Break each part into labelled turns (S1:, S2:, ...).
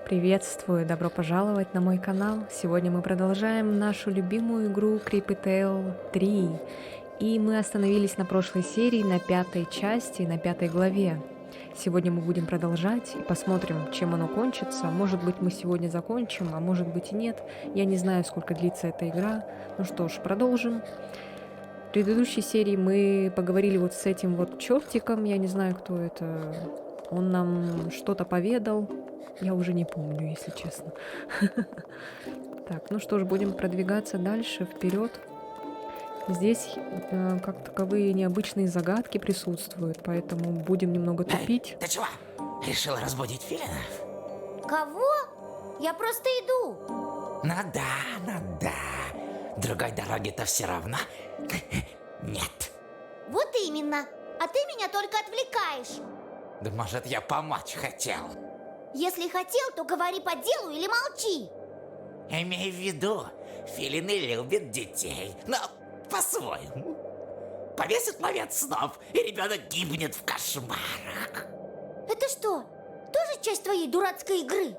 S1: Приветствую, добро пожаловать на мой канал. Сегодня мы продолжаем нашу любимую игру Creepy Tale 3. И мы остановились на прошлой серии, на пятой части, на пятой главе. Сегодня мы будем продолжать и посмотрим, чем оно кончится. Может быть, мы сегодня закончим, а может быть и нет. Я не знаю, сколько длится эта игра. Ну что ж, продолжим. В предыдущей серии мы поговорили вот с этим вот чертиком. Я не знаю, кто это. Он нам что-то поведал. Я уже не помню, если честно. Так, ну что ж, будем продвигаться дальше, вперед. Здесь как таковые необычные загадки присутствуют, поэтому будем немного тупить.
S2: Ты чего? Решил разбудить филинов?
S3: Кого? Я просто иду.
S2: Ну да. Другой дороги-то все равно нет.
S3: Вот именно. А ты меня только отвлекаешь.
S2: Да может, я помочь хотел?
S3: Если хотел, то говори по делу или молчи.
S2: Имей в виду, филины любят детей, но по-своему. Повесят ловец снов, и ребенок гибнет в кошмарах.
S3: Это что, тоже часть твоей дурацкой игры?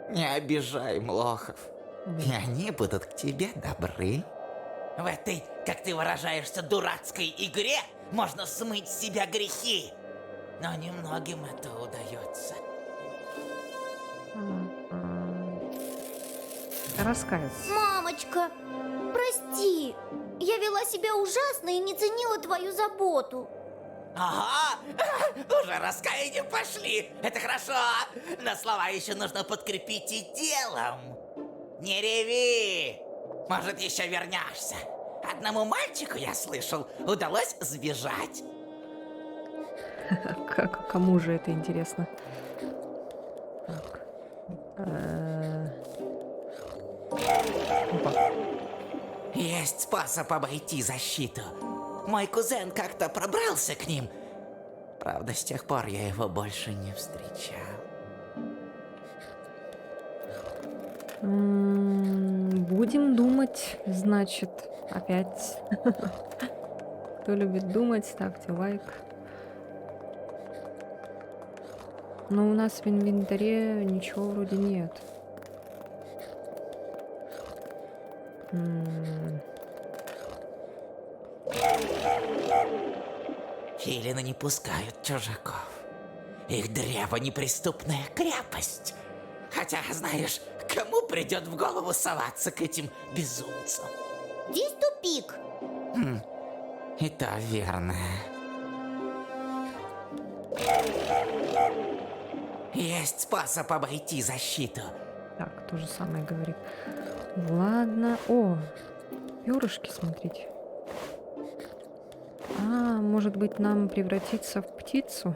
S2: Не обижай млохов, и они будут к тебе добры. В этой, как ты выражаешься, дурацкой игре можно смыть с себя грехи. Но немногим это удается.
S1: Раскаяться.
S3: Мамочка, прости. Я вела себя ужасно и не ценила твою заботу.
S2: Ага, уже раскаяние пошли. Это хорошо, но слова еще нужно подкрепить и делом. Не реви, может, еще вернешься. Одному мальчику, я слышал, удалось сбежать.
S1: Кому же это интересно? Так. Опа.
S2: Есть способ обойти защиту. Мой кузен как-то пробрался к ним. Правда, с тех пор я его больше не встречал.
S1: Будем думать, значит, опять. Кто любит думать, ставьте лайк. Но у нас в инвентаре ничего вроде нет.
S2: Филины не пускают чужаков. Их древо неприступная крепость. Хотя, знаешь, кому придет в голову соваться к этим безумцам?
S3: Здесь тупик.
S2: И то верно. Есть способ обойти защиту.
S1: Так, то же самое говорит. Ладно. О, перышки, смотрите. А, может быть, нам превратиться в птицу?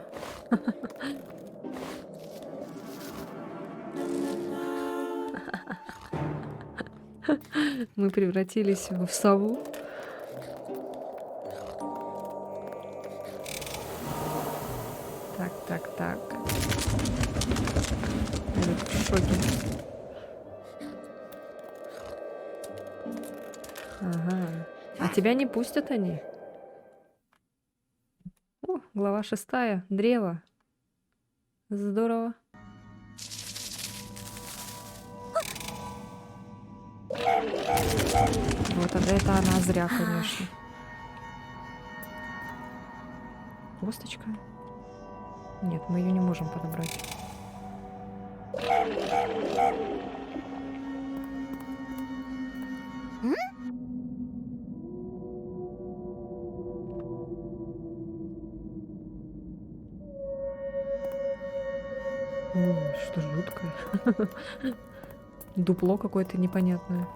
S1: Мы превратились в сову. Так. Я в шоке. Ага. А тебя не пустят они? О, глава 6. Древо. Здорово. Вот это она зря, конечно. Косточка? Нет, мы ее не можем подобрать. Что жуткое. Дупло какое-то непонятное.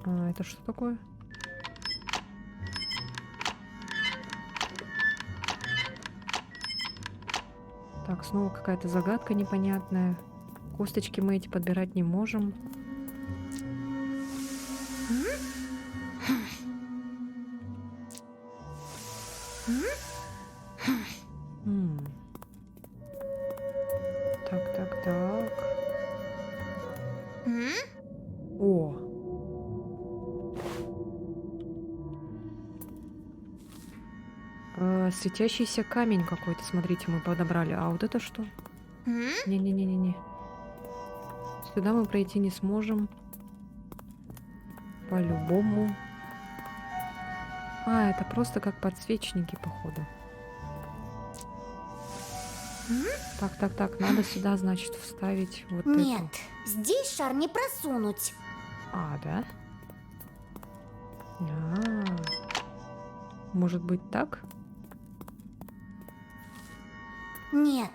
S1: А, это что такое? Так, снова какая-то загадка непонятная. Косточки мы эти подбирать не можем. Так. О! Светящийся камень какой-то, смотрите, мы подобрали. А вот это что? Не-не-не-не-не. Сюда мы пройти не сможем. По-любому. А, это просто как подсвечники, походу. Так, надо сюда, значит, вставить вот
S3: Нет,
S1: эту.
S3: здесь шар не просунуть.
S1: А, да? Может быть так?
S3: Нет.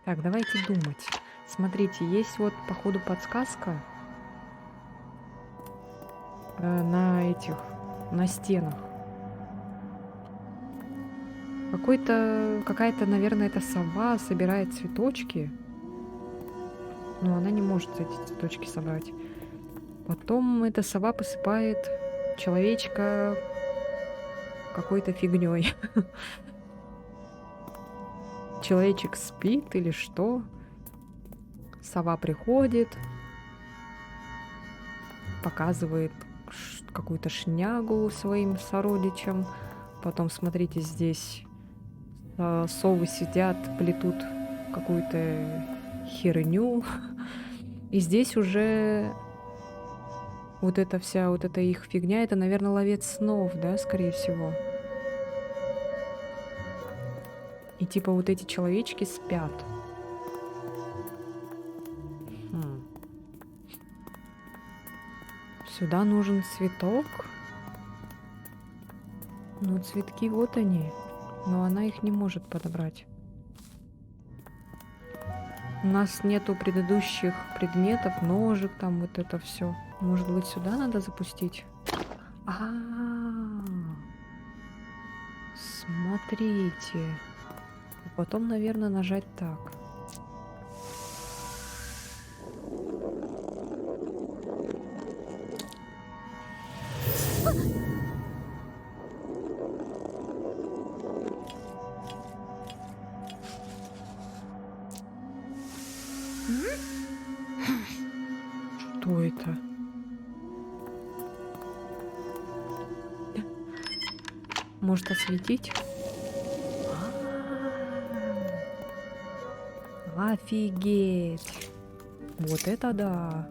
S1: Так, давайте думать. Смотрите, есть вот, походу, подсказка на стенах. Какая-то, наверное, это сова собирает цветочки. Но она не может эти цветочки собрать. Потом эта сова посыпает человечка какой-то фигней. Человечек спит или что? Сова приходит, показывает какую-то шнягу своим сородичам. Потом, смотрите, здесь совы сидят, плетут какую-то херню. И здесь уже вот эта их фигня, это, наверное, ловец снов, да, скорее всего. И типа вот эти человечки спят. Сюда нужен цветок. Ну, цветки вот они. Но она их не может подобрать. У нас нету предыдущих предметов, ножик, там вот это все. Может быть, сюда надо запустить? Смотрите. А потом, наверное, нажать так. Что это? Может осветить? Офигеть! Вот это да!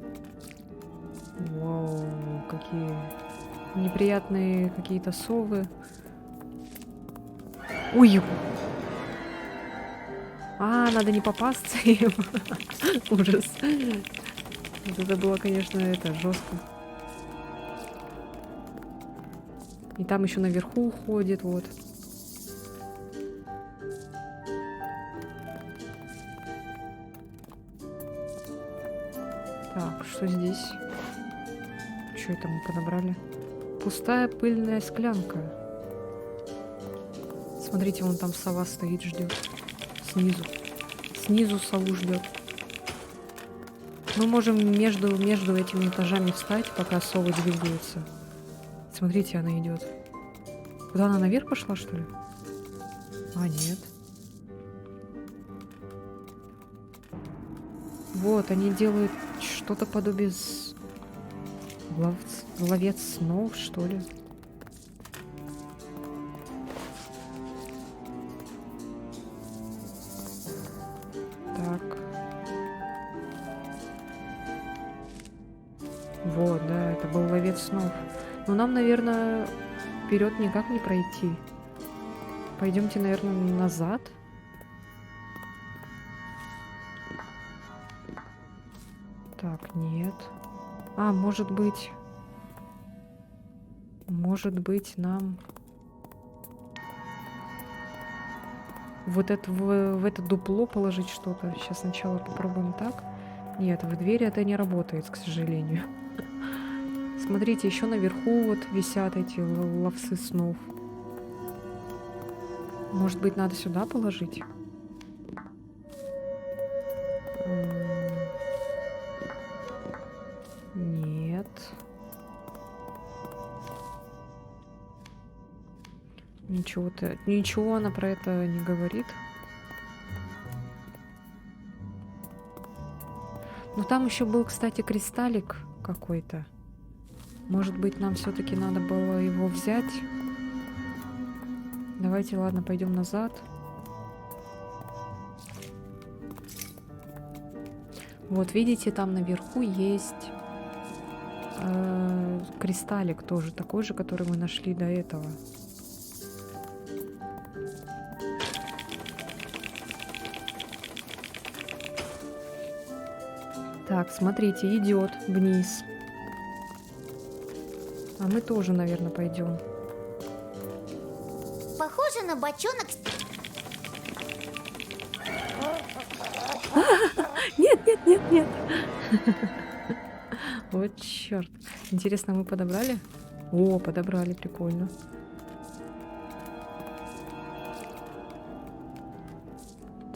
S1: Вау, какие неприятные какие-то совы. Ой! Надо не попасться им. Ужас. Вот это было, конечно, жестко. И там еще наверху ходит, вот. Так, что здесь? Что это мы подобрали? Пустая пыльная склянка. Смотрите, вон там сова стоит, ждет. Снизу. Снизу сову ждет. Мы можем между этими этажами встать, пока совы двигаются. Смотрите, она идет. Куда она, наверх пошла, что ли? Нет. Вот, они делают что-то подобие ловец снов, что ли. Так. Вот, да, это был ловец снов. Но нам, наверное, вперед никак не пройти. Пойдемте, наверное, назад. Так, нет. Может быть, нам вот это в это дупло положить что-то. Сейчас сначала попробуем так. Нет, в двери это не работает, к сожалению. Смотрите, еще наверху вот висят эти ловцы снов. Может быть, надо сюда положить? Нет. Ничего она про это не говорит. Но там еще был, кстати, кристаллик какой-то. Может быть, нам все-таки надо было его взять? Давайте, ладно, пойдем назад. Вот, видите, там наверху есть кристаллик тоже, такой же, который мы нашли до этого. Так, смотрите, идет вниз. А мы тоже, наверное, пойдем.
S3: Похоже на бочонок.
S1: Нет, нет, нет, нет. Вот черт. Интересно, мы подобрали? О, подобрали, прикольно.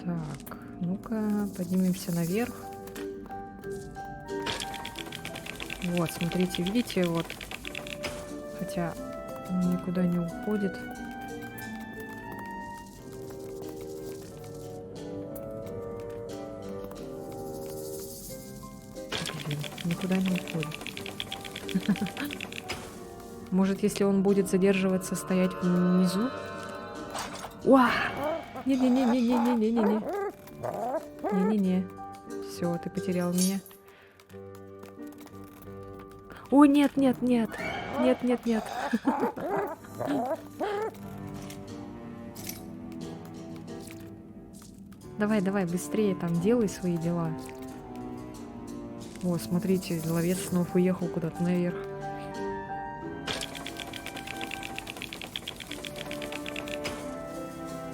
S1: Так, ну-ка, поднимемся наверх. Вот, смотрите, видите, вот. Хотя он никуда не уходит. Блин, никуда не уходит. Может, если он будет задерживаться, стоять внизу? Уа! Не-не-не-не-не-не-не-не. Не-не-не. Все, ты потерял меня. О, нет, нет, нет. Нет, нет, нет. Давай, давай, быстрее там делай свои дела. О, смотрите, ловец снова уехал куда-то наверх.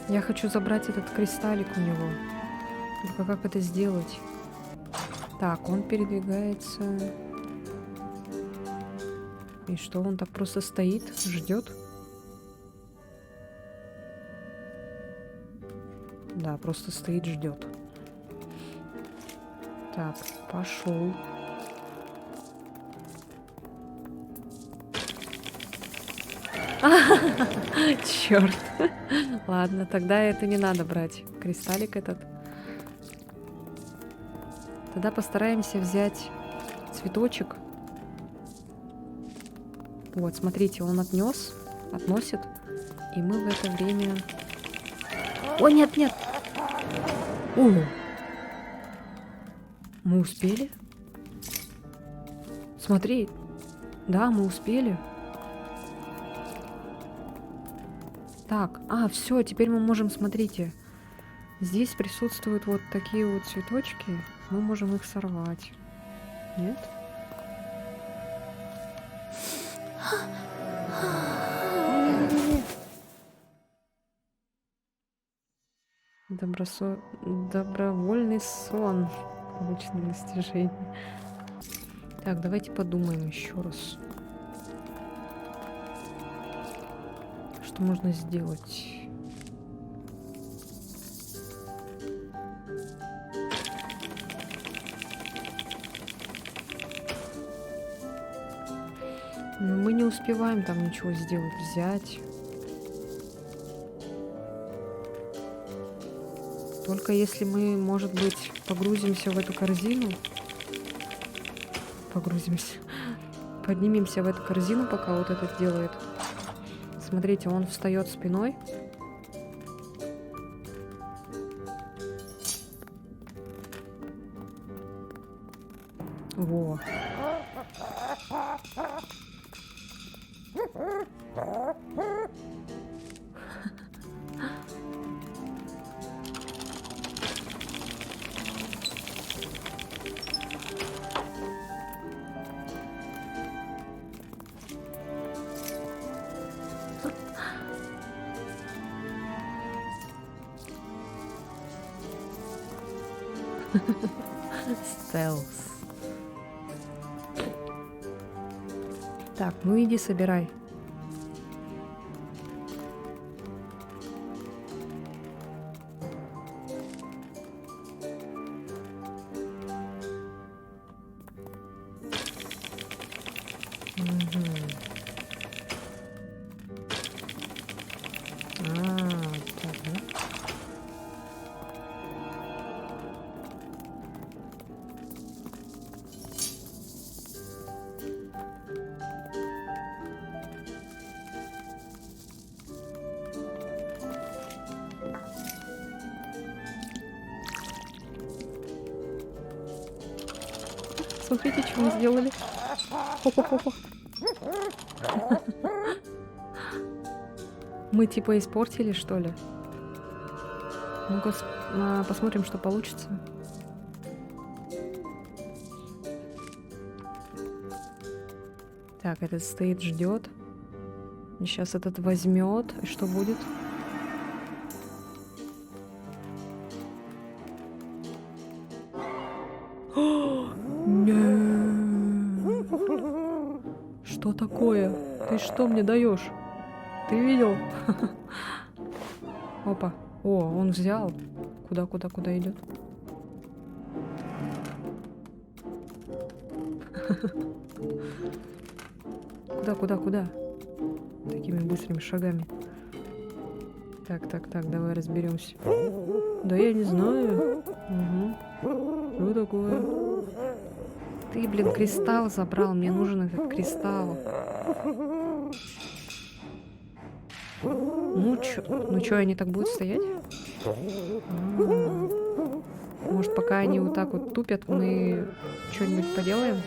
S1: Я хочу забрать этот кристаллик у него. Только как это сделать? Так, он передвигается. И что, он так просто стоит, ждет? Да, просто стоит, ждет. Так, пошел. Черт. Ладно, тогда это не надо брать. Кристаллик этот. Тогда постараемся взять цветочек. Вот, смотрите, он относит. И мы в это время... О, нет, нет! О! Мы успели? Смотри. Да, мы успели. Так, все, теперь мы можем, смотрите. Здесь присутствуют вот такие вот цветочки. Мы можем их сорвать. Нет? Добровольный сон. Обычное достижение. Так, давайте подумаем еще раз. Что можно сделать? Но мы не успеваем там ничего сделать, взять. Только если мы, может быть, погрузимся в эту корзину. Поднимемся в эту корзину, пока вот этот делает. Смотрите, он встает спиной. Во. Стелс. Так, ну иди собирай. Так, да? Смотрите, что мы сделали. Хо-хо-хо-хо. Мы типа испортили, что ли? Ну-ка, посмотрим, что получится. Так, этот стоит, ждет. И сейчас этот возьмет. И что будет? Нет. Что такое? Ты что мне даешь? Ты видел? Опа. О, он взял. Куда идет? Куда? Такими быстрыми шагами. Так, давай разберемся. Да я не знаю. Угу. Что такое? Ты, блин, кристалл забрал. Мне нужен этот кристалл. Ну чё, они так будут стоять? Может, пока они вот так вот тупят, мы что-нибудь поделаем?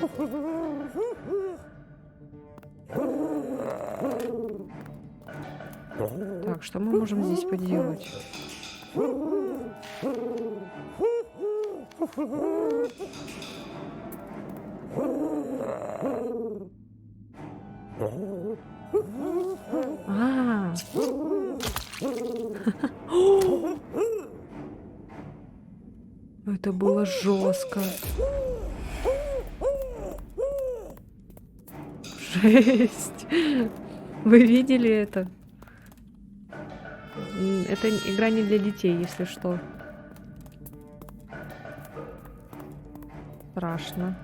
S1: Так, что мы можем здесь поделать? Это было жестко. Жесть. Вы видели это? Это игра не для детей, если что. Страшно.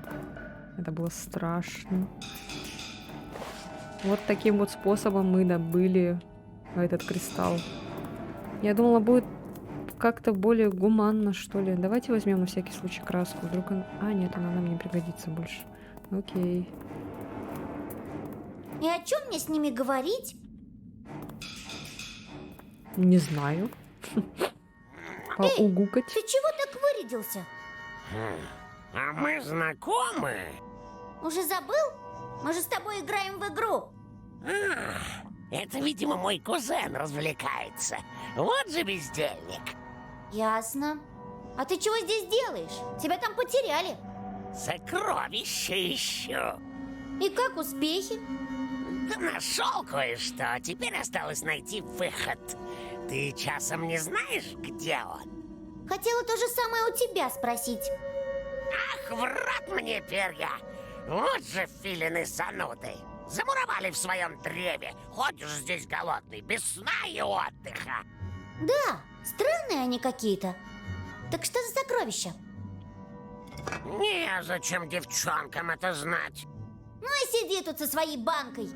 S1: Это было страшно. Вот таким вот способом мы добыли этот кристалл. Я думала, будет как-то более гуманно, что ли. Давайте возьмем на всякий случай краску. Вдруг она... А, нет, она нам не пригодится больше. Окей.
S3: И о чем мне с ними говорить?
S1: Не знаю. Поугукать.
S3: Ты чего так вырядился?
S4: А мы знакомы?
S3: Уже забыл? Мы же с тобой играем в игру.
S4: Это, видимо, мой кузен развлекается. Вот же бездельник.
S3: Ясно. А ты чего здесь делаешь? Тебя там потеряли.
S4: Сокровища ищу.
S3: И как успехи?
S4: Да нашел кое-что. Теперь осталось найти выход. Ты часом не знаешь, где он?
S3: Хотела то же самое у тебя спросить.
S4: Ах, в рот мне перья! Вот же филины зануды! Замуровали в своем древе. Ходишь здесь голодный, без сна и отдыха.
S3: Да, странные они какие-то. Так что за сокровища?
S4: Незачем девчонкам это знать.
S3: Ну и сиди тут со своей банкой.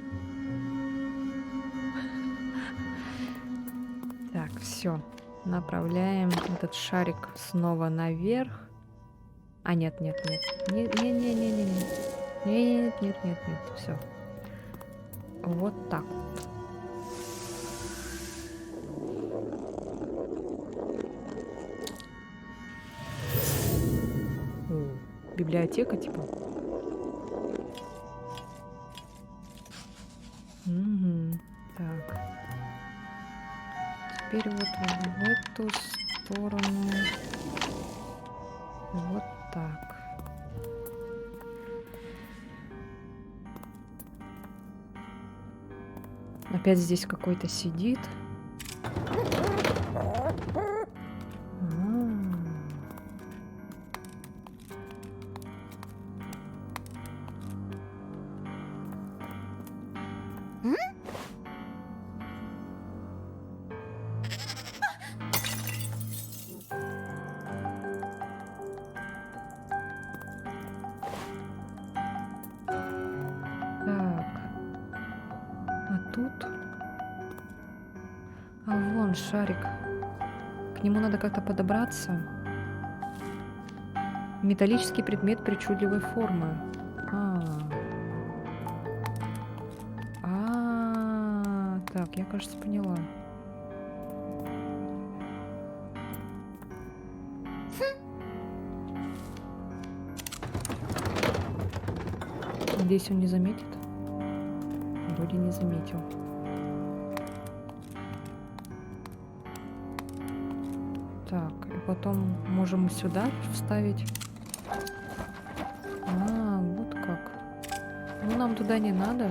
S1: Так, все. Направляем этот шарик снова наверх. А, нет. Нет. Все. Вот так вот. О, библиотека, типа. Угу. Так. Теперь вот в эту сторону. Вот так. Опять здесь какой-то сидит. Шарик. К нему надо как-то подобраться. Металлический предмет причудливой формы. Так, я, кажется, поняла. Надеюсь, он не заметит. Вроде не заметил. Так, и потом можем сюда вставить. А, вот как. Ну, нам туда не надо.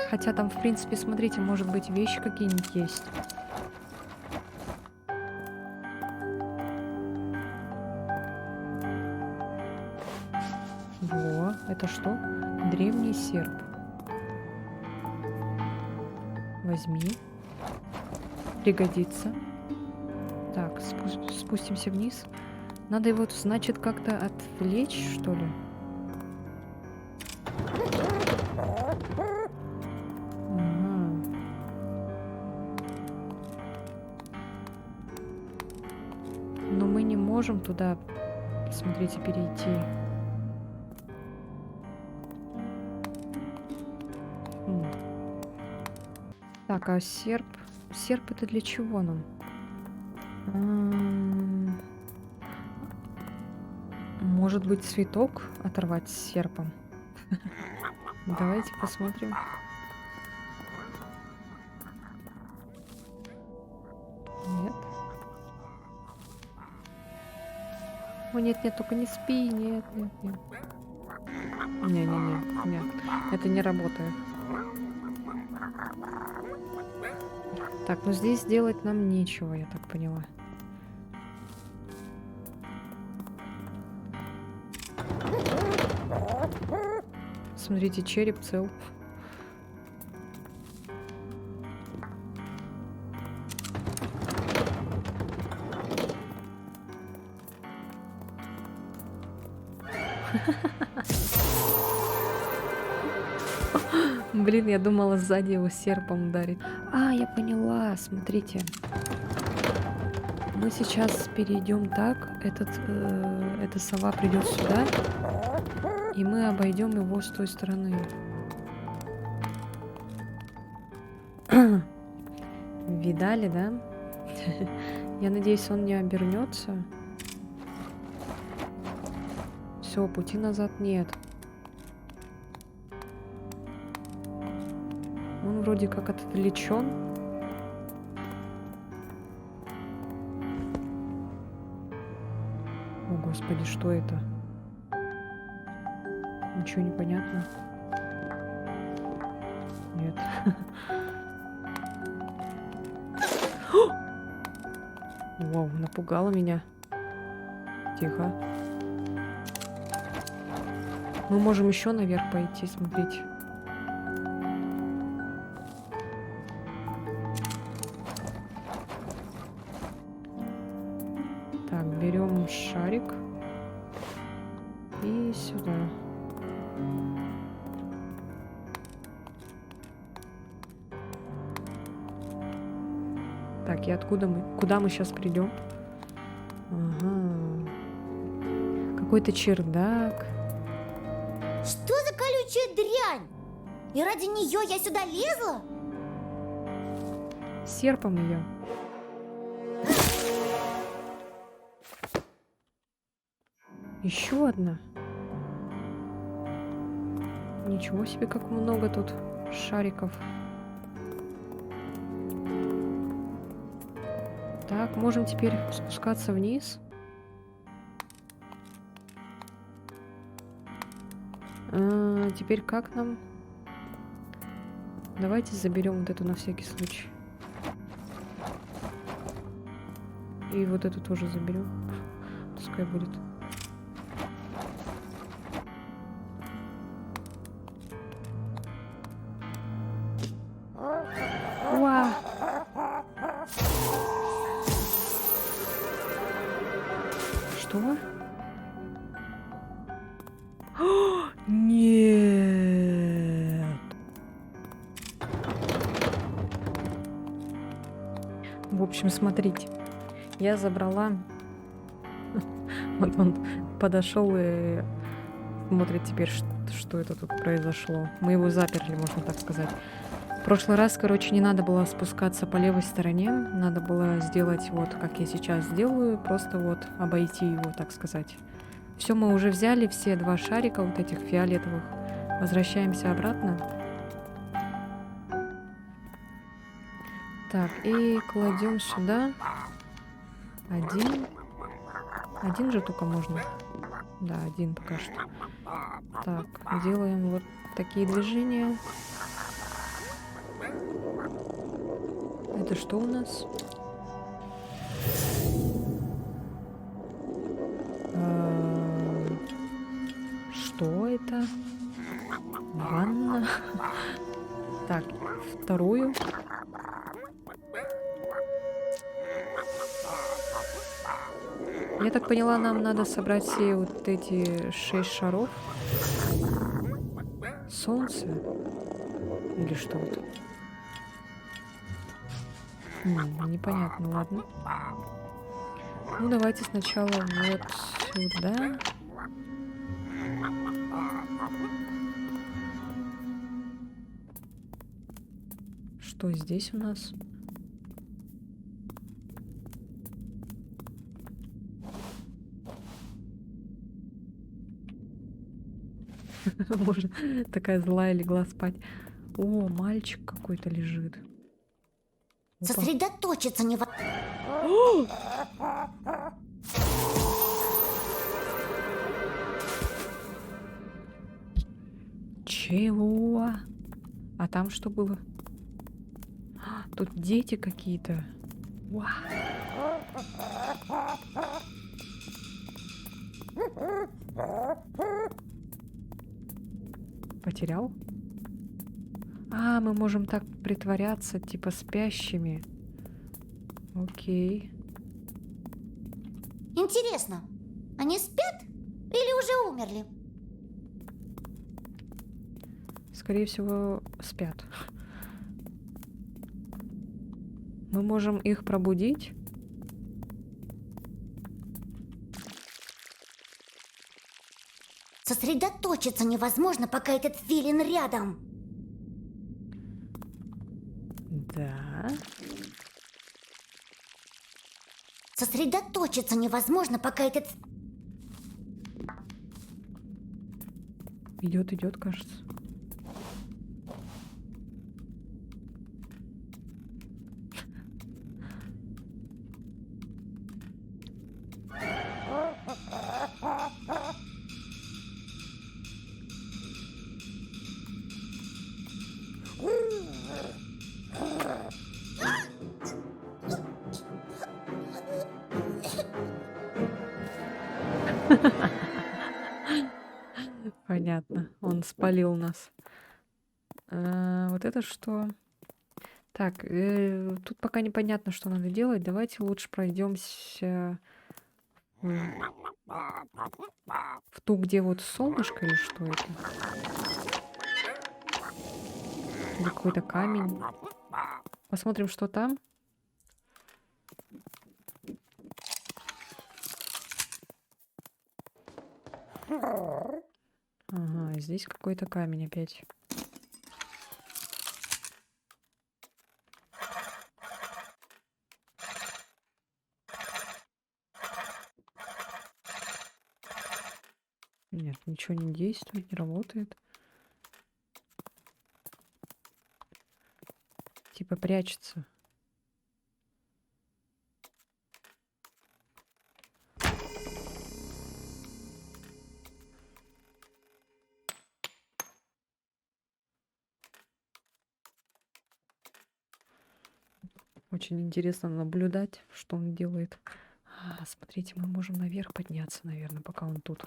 S1: Хотя там, в принципе, смотрите, может быть, вещи какие-нибудь есть. Во, это что? Древний серп. Возьми. Пригодится. Так, спустимся вниз. Надо его, значит, как-то отвлечь, что ли? Ага. Но мы не можем туда, смотрите, перейти. Так, а серп? Серп это для чего нам? Может быть, цветок оторвать с серпом? Давайте посмотрим. Нет. О, нет, нет, только не спи. Нет, нет, нет. Не-не-не, нет. Это не работает. Так, ну здесь делать нам нечего, я так поняла. Смотрите, череп цел. Блин, я думала сзади его серпом ударить. А, я поняла, смотрите. Мы сейчас перейдем так. Эта сова придет сюда. И мы обойдем его с той стороны. Видали, да? Я надеюсь, он не обернется. Все, пути назад нет. Он вроде как отвлечен. О, господи, что это? Ничего не понятно. Нет. Вау, напугало меня. Тихо. Мы можем еще наверх пойти, смотрите. Так, берем шарик. И сюда. Так, и откуда мы? Куда мы сейчас придем? Ага. Какой-то чердак.
S3: Что за колючая дрянь? И ради нее я сюда лезла?
S1: Серпом ее. Еще одна. Ничего себе, как много тут шариков. Так, можем теперь спускаться вниз. Теперь как нам? Давайте заберем вот эту на всякий случай. И вот эту тоже заберем. Пускай будет. Уа! Что? О, нет! В общем, смотрите. Я забрала. Вот он подошел и смотрит теперь, что это тут произошло. Мы его заперли, можно так сказать. В прошлый раз, короче, не надо было спускаться по левой стороне. Надо было сделать вот, как я сейчас делаю. Просто вот обойти его, так сказать. Все, мы уже взяли все 2 шарика вот этих фиолетовых. Возвращаемся обратно. Так, и кладем сюда. Один же только можно. Да, один пока что. Так, делаем вот такие движения. Это что у нас? Что это? Ванна. Так, вторую. Я так поняла, нам надо собрать все вот эти 6 шаров. Солнце? Или что это? Непонятно, ладно. Ну, давайте сначала вот сюда. Что здесь у нас? Может, такая злая легла спать. О, мальчик какой-то лежит. Опа.
S3: Сосредоточиться не...
S1: Чего? А там что было? Тут дети какие-то. Вау. Потерял? А, мы можем так притворяться, типа спящими. Окей.
S3: Интересно, они спят или уже умерли?
S1: Скорее всего, спят. Мы можем их пробудить.
S3: Сосредоточиться невозможно, пока этот филин рядом.
S1: Да.
S3: Сосредоточиться невозможно, пока этот...
S1: Идет, кажется. Понятно, он спалил нас. Вот это что? Так, тут пока непонятно, что надо делать. Давайте лучше пройдемся в ту, где вот солнышко или что это? Или какой-то камень. Посмотрим, что там. Ага, здесь какой-то камень опять. Нет, ничего не действует, не работает. Типа прячется. Очень интересно наблюдать, что он делает. Смотрите, мы можем наверх подняться, наверное, пока он тут.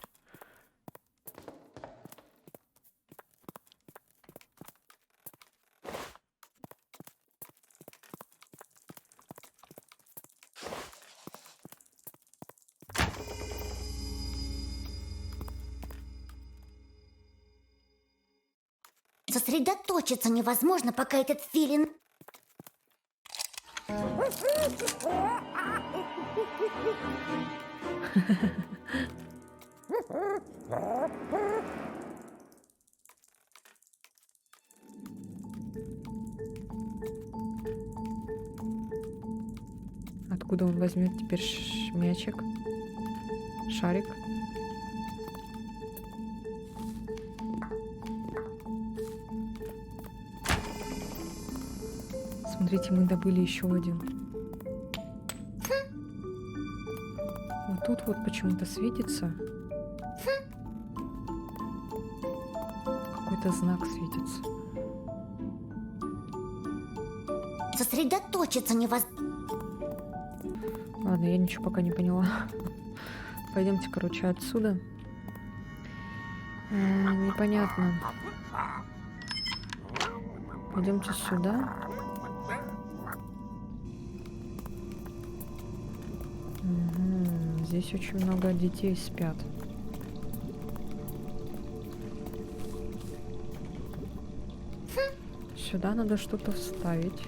S3: Сосредоточиться невозможно, пока этот филин...
S1: Откуда он возьмет теперь мячик? Шарик? Смотрите, мы добыли еще один. Вот тут вот почему-то светится. Какой-то знак светится.
S3: Сосредоточиться невозможно.
S1: Ладно, я ничего пока не поняла. Пойдемте, короче, отсюда. Непонятно. Пойдемте сюда. Угу. Здесь очень много детей спят. Сюда надо что-то вставить.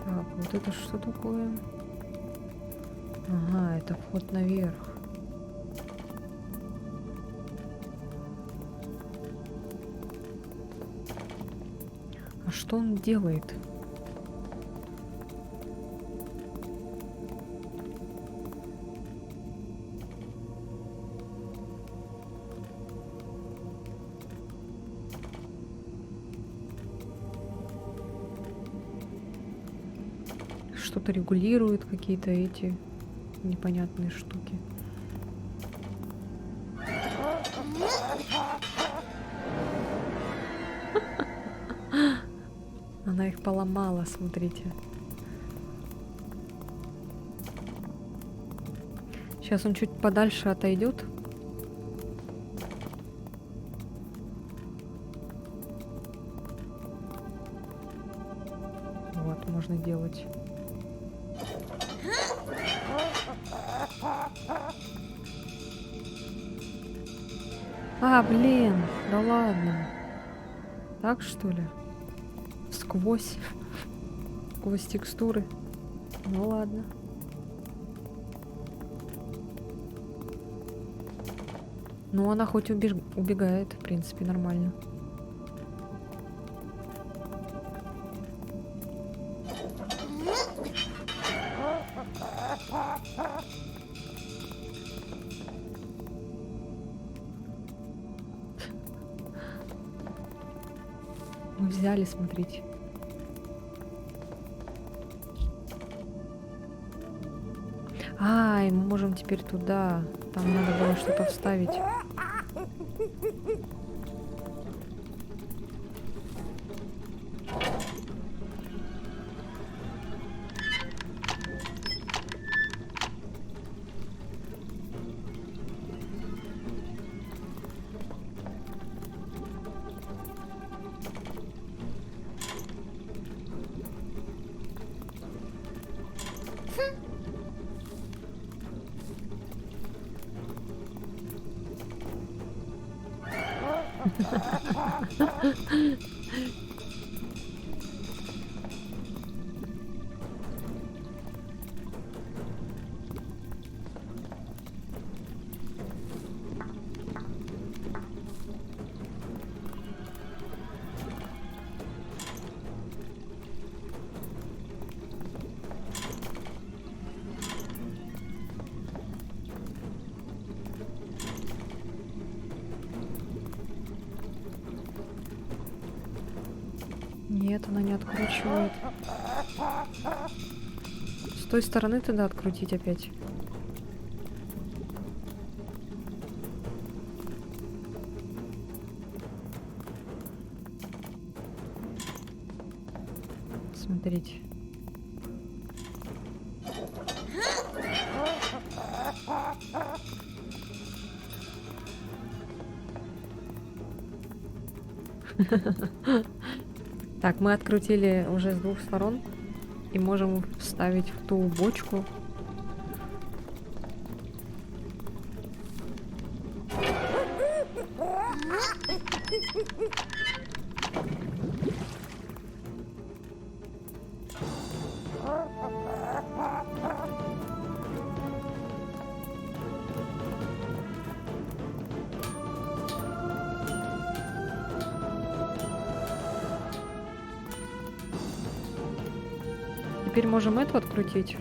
S1: Так, вот это что такое? Ага, это вход наверх. А что он делает? Что-то регулирует, какие-то эти непонятные штуки. Она их поломала, смотрите. Сейчас он чуть подальше отойдет. Вот, можно делать. А, блин, да ладно. Так что ли? Сквозь текстуры. Ну ладно. Ну, она хоть убегает, в принципе, нормально. Мы взяли, смотрите. А, и мы можем теперь туда. Там надо было что-то вставить. Нет, она не откручивает. С той стороны тогда открутить опять. Смотрите. Так, мы открутили уже с двух сторон и можем вставить в ту бочку. теперь можем эту открутить.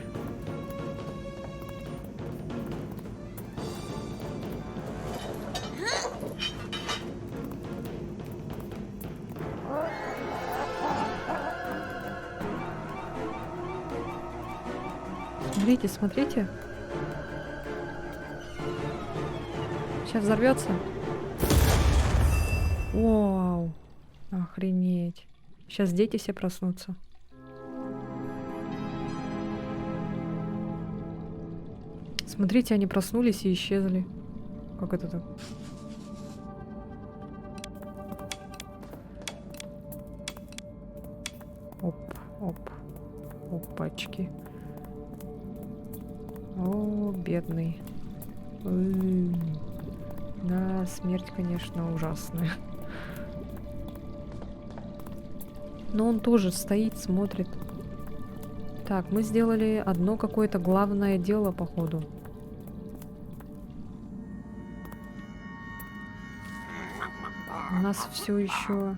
S1: Смотрите, смотрите. Сейчас взорвется. Вау. Охренеть. Сейчас дети все проснутся. Смотрите, они проснулись и исчезли. Как это так? Оп, оп. Опачки. О, бедный. Да, смерть, конечно, ужасная. Но он тоже стоит, смотрит. Так, мы сделали одно какое-то главное дело, походу. У нас все еще...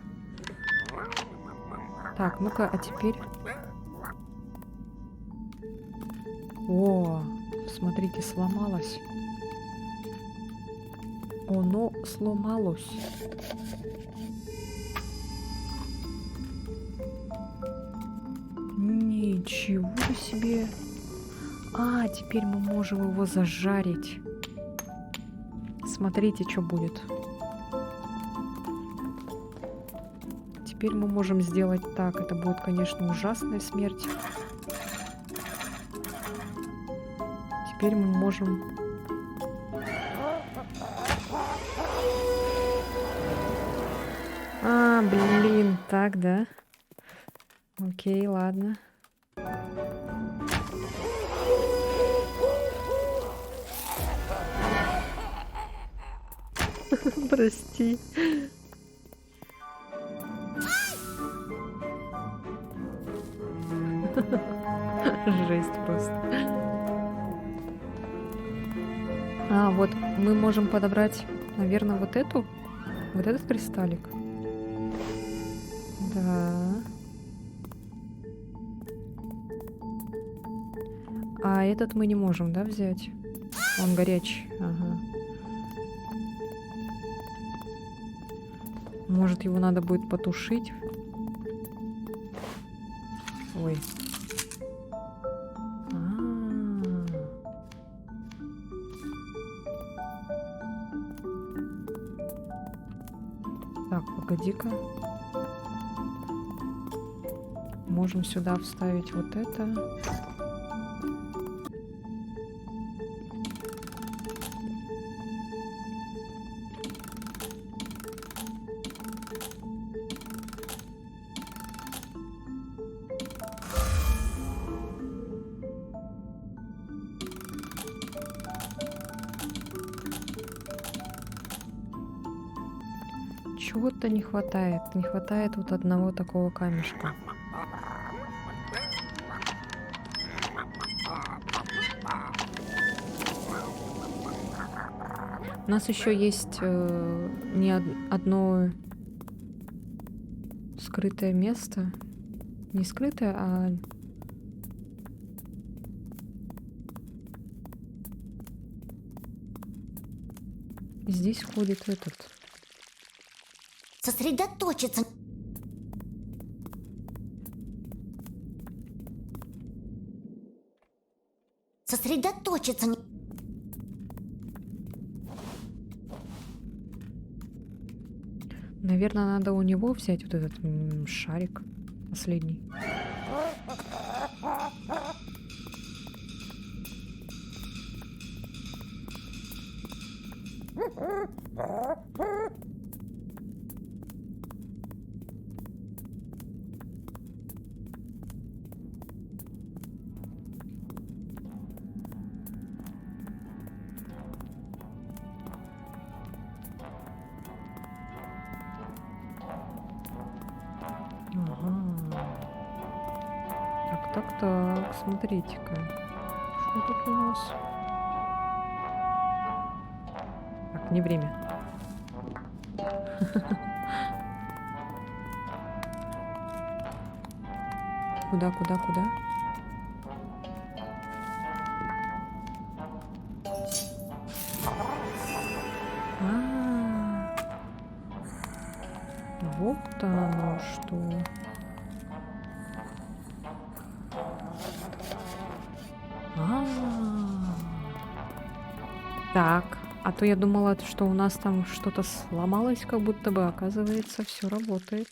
S1: Так, ну-ка, а теперь... О, смотрите, сломалось. Оно сломалось. Ничего себе. А, теперь мы можем его зажарить. Смотрите, что будет. Теперь мы можем сделать так. Это будет, конечно, ужасная смерть. Теперь мы можем... А, блин, так, да? Окей, ладно. Прости. Жесть просто. А, вот мы можем подобрать, наверное, вот этот кристаллик. Да. А этот мы не можем, да, взять? Он горячий. Ага. Может, его надо будет потушить? Ой. Так, погоди-ка. Можем сюда вставить вот это. Чего-то не хватает. Не хватает вот одного такого камешка. У нас еще есть не одно скрытое место. Не скрытое, а... Здесь ходит этот...
S3: Сосредоточиться. Сосредоточиться.
S1: Наверное, надо у него взять вот этот шарик последний. Так, смотрите-ка. Что тут у нас? Так, не время. Куда? оно что. Так, а то я думала, что у нас там что-то сломалось, как будто бы, оказывается, все работает.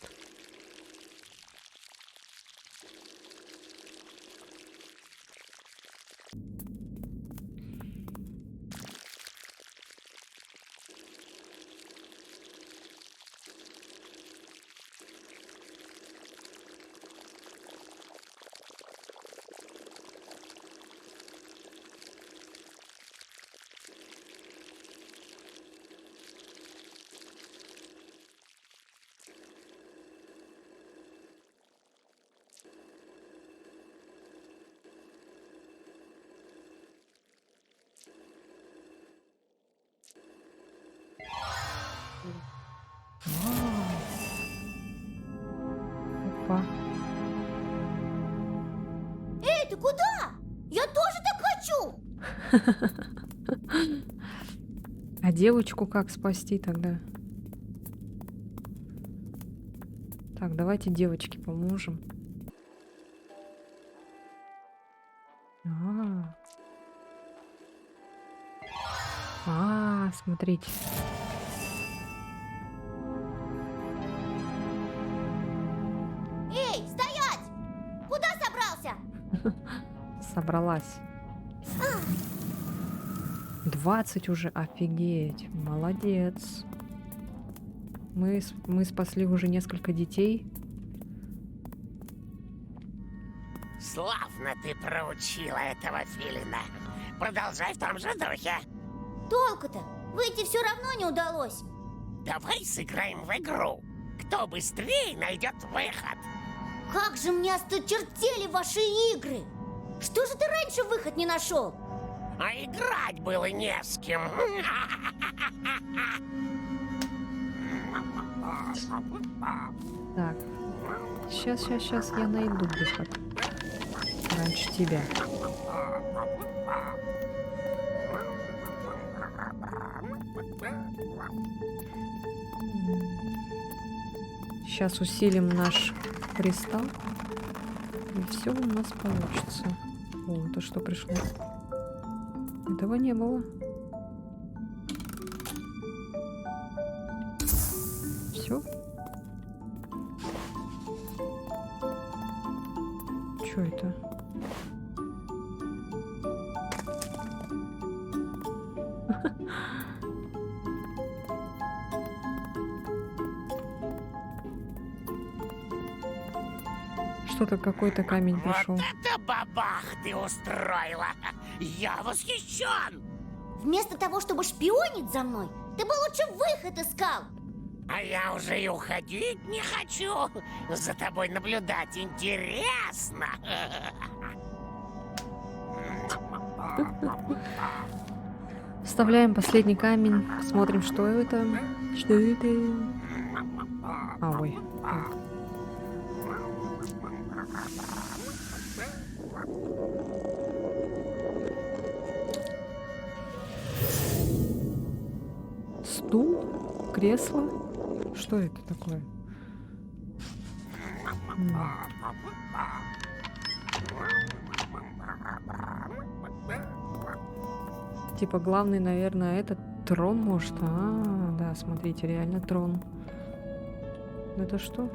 S1: Опа.
S3: Эй, ты куда? Я тоже так хочу!
S1: А девочку как спасти тогда? Так, давайте девочке поможем. Смотрите.
S3: Эй, стоять! Куда собрался?
S1: Собралась. 20 уже, офигеть. Молодец. Мы спасли уже несколько детей.
S4: Славно ты проучила этого филина. Продолжай в том же духе.
S3: Толку-то? Выйти все равно не удалось.
S4: Давай сыграем в игру. Кто быстрее найдет выход.
S3: Как же мне осточертели ваши игры! Что же ты раньше выход не нашел?
S4: А играть было не с кем.
S1: Так. Сейчас я найду выход. Раньше тебя. Сейчас усилим наш кристалл. И все у нас получится. О, это что пришло? Этого не было. Все. Что это? Что-то какой-то камень пришел.
S4: Вот это бабах ты устроила! Я восхищен!
S3: Вместо того, чтобы шпионить за мной, ты бы лучше выход искал.
S4: А я уже и уходить не хочу. За тобой наблюдать интересно.
S1: Вставляем последний камень. Смотрим, что это. Что это? Ой. Так. Стул? Кресло? Что это такое? Типа главный, наверное, этот трон, может. Да, смотрите, реально трон. Это что?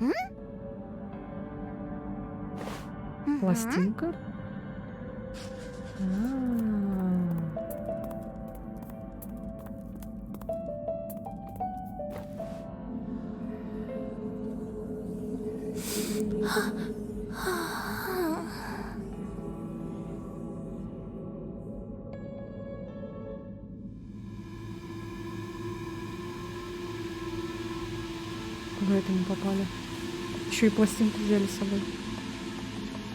S1: Пластинка? Куда это мы попали? Еще и пластинку взяли с собой.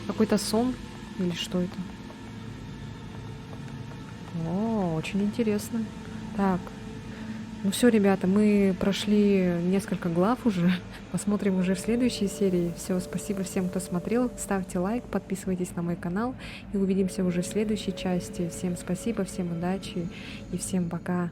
S1: Какой-то сон? Или что это? О, очень интересно. Так. Ну все, ребята, мы прошли несколько глав уже. Посмотрим уже в следующей серии. Все, спасибо всем, кто смотрел. Ставьте лайк, подписывайтесь на мой канал. И увидимся уже в следующей части. Всем спасибо, всем удачи и всем пока.